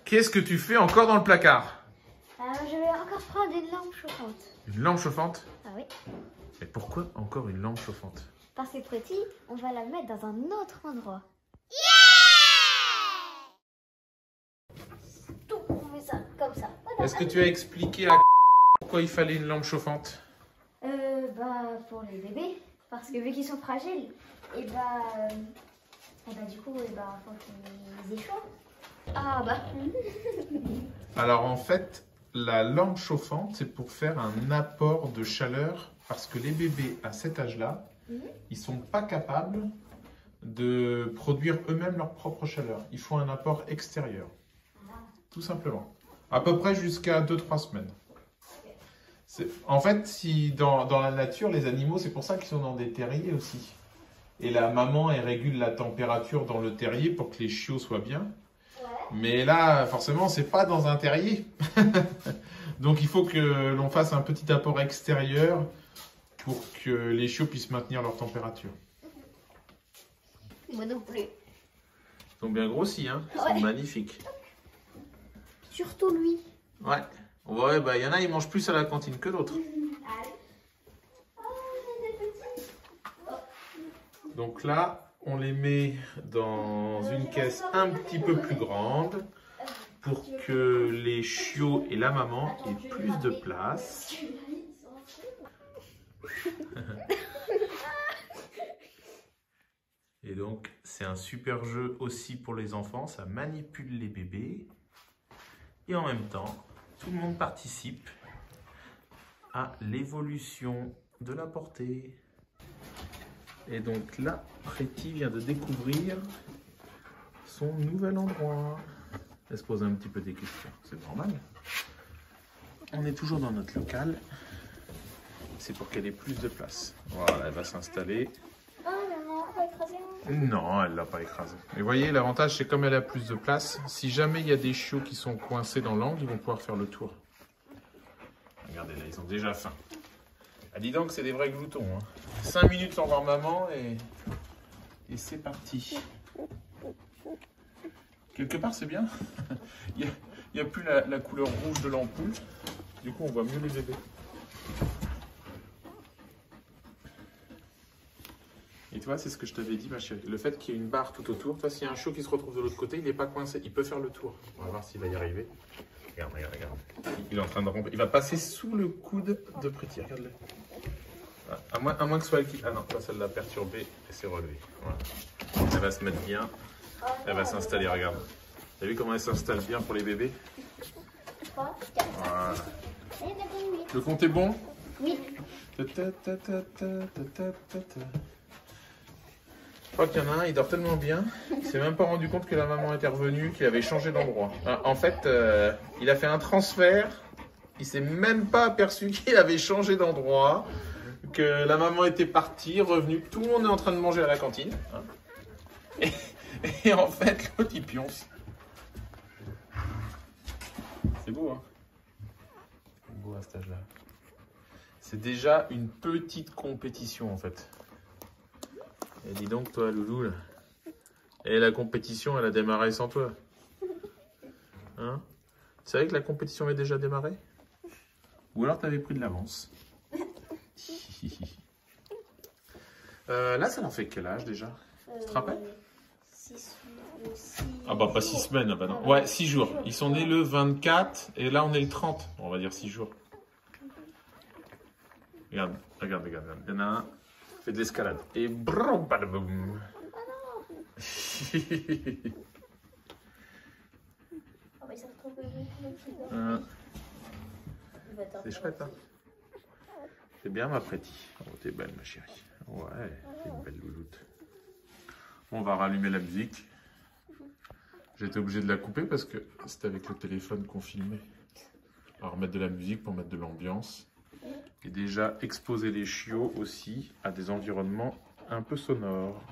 Qu'est-ce que tu fais encore dans le placard? Je vais encore prendre une lampe chauffante. Une lampe chauffante? Ah oui. Et pourquoi encore une lampe chauffante? Parce que petit, on va la mettre dans un autre endroit. Donc on met ça comme ça. Voilà. Est-ce que tu as expliqué à pourquoi il fallait une lampe chauffante? Pour les bébés. Parce que vu qu'ils sont fragiles, du coup, faut qu'ils aient chaud. Ah bah. Alors en fait, la lampe chauffante, c'est pour faire un apport de chaleur parce que les bébés à cet âge-là, ils sont pas capables de produire eux-mêmes leur propre chaleur. Il faut un apport extérieur, tout simplement. À peu près jusqu'à 2-3 semaines. En fait, si dans la nature, les animaux, c'est pour ça qu'ils sont dans des terriers aussi. Et la maman, elle régule la température dans le terrier pour que les chiots soient bien. Mais là, forcément, c'est pas dans un terrier. Donc, il faut que l'on fasse un petit apport extérieur pour que les chiots puissent maintenir leur température. Moi non plus. Ils sont bien grossis, hein. Ils sont magnifiques. Surtout lui. Ouais. Ouais, bah, il y en a, ils mangent plus à la cantine que d'autres. Donc là, on les met dans une caisse un petit peu plus grande pour que les chiots et la maman aient plus de place. Et donc, c'est un super jeu aussi pour les enfants. Ça manipule les bébés. Et en même temps, tout le monde participe à l'évolution de la portée. Et donc là, Pretty vient de découvrir son nouvel endroit. Elle se pose un petit peu des questions, c'est normal. On est toujours dans notre local. C'est pour qu'elle ait plus de place. Voilà, elle va s'installer. Oh non, on va écraser. Non, elle ne l'a pas écrasé. Et vous voyez, l'avantage, c'est comme elle a plus de place, si jamais il y a des chiots qui sont coincés dans l'angle, ils vont pouvoir faire le tour. Regardez, là, ils ont déjà faim. Ah, dis donc, c'est des vrais gloutons. Hein. 5 minutes sans voir maman et c'est parti. Quelque part, c'est bien. Il n'y a plus la couleur rouge de l'ampoule. Du coup, on voit mieux les bébés. Et tu vois, c'est ce que je t'avais dit, ma chérie. Le fait qu'il y ait une barre tout autour, toi, s'il y a un chiot qui se retrouve de l'autre côté, il n'est pas coincé. Il peut faire le tour. On va voir s'il va y arriver. Regarde, regarde, regarde. Il est en train de ramper. Il va passer sous le coude de Pretty. Regarde-le. À moins que ce soit elle qui... Ah non, toi, ça l'a perturbé et c'est relevé. Voilà. Elle va se mettre bien. Elle va s'installer, regarde. T'as vu comment elle s'installe bien pour les bébés? 3, 4, voilà. 5, 6, 7, 8. Le compte est bon? Oui. Je crois qu'il y en a un, il dort tellement bien, il s'est même pas rendu compte que la maman était revenue, qu'il avait changé d'endroit. En fait, il a fait un transfert, il s'est même pas aperçu qu'il avait changé d'endroit, que la maman était partie, revenue, tout le monde est en train de manger à la cantine. Hein. Et en fait, l'autre il pionce. C'est beau, hein? C'est beau à cet âge-là. C'est déjà une petite compétition en fait. Et dis donc toi loulou là. Et la compétition elle a démarré sans toi. Hein? Tu savais que la compétition avait déjà démarré? Ou alors tu avais pris de l'avance? Là ça leur fait quel âge déjà? Tu te rappelles? 6. Ah bah pas 6 semaines, ah bah non. Ouais, 6 jours. Ils sont nés le 24 et là on est le 30. On va dire 6 jours. Regarde, regarde, regarde. Il y en a un, fait de l'escalade. Et brum, badaboum. C'est chouette, hein? C'est bien, ma Pretty. Oh, t'es belle, ma chérie. Ouais, t'es une belle louloute. On va rallumer la musique. J'étais obligé de la couper parce que c'était avec le téléphone qu'on filmait. On va remettre de la musique pour mettre de l'ambiance. Et déjà exposer les chiots aussi à des environnements un peu sonores.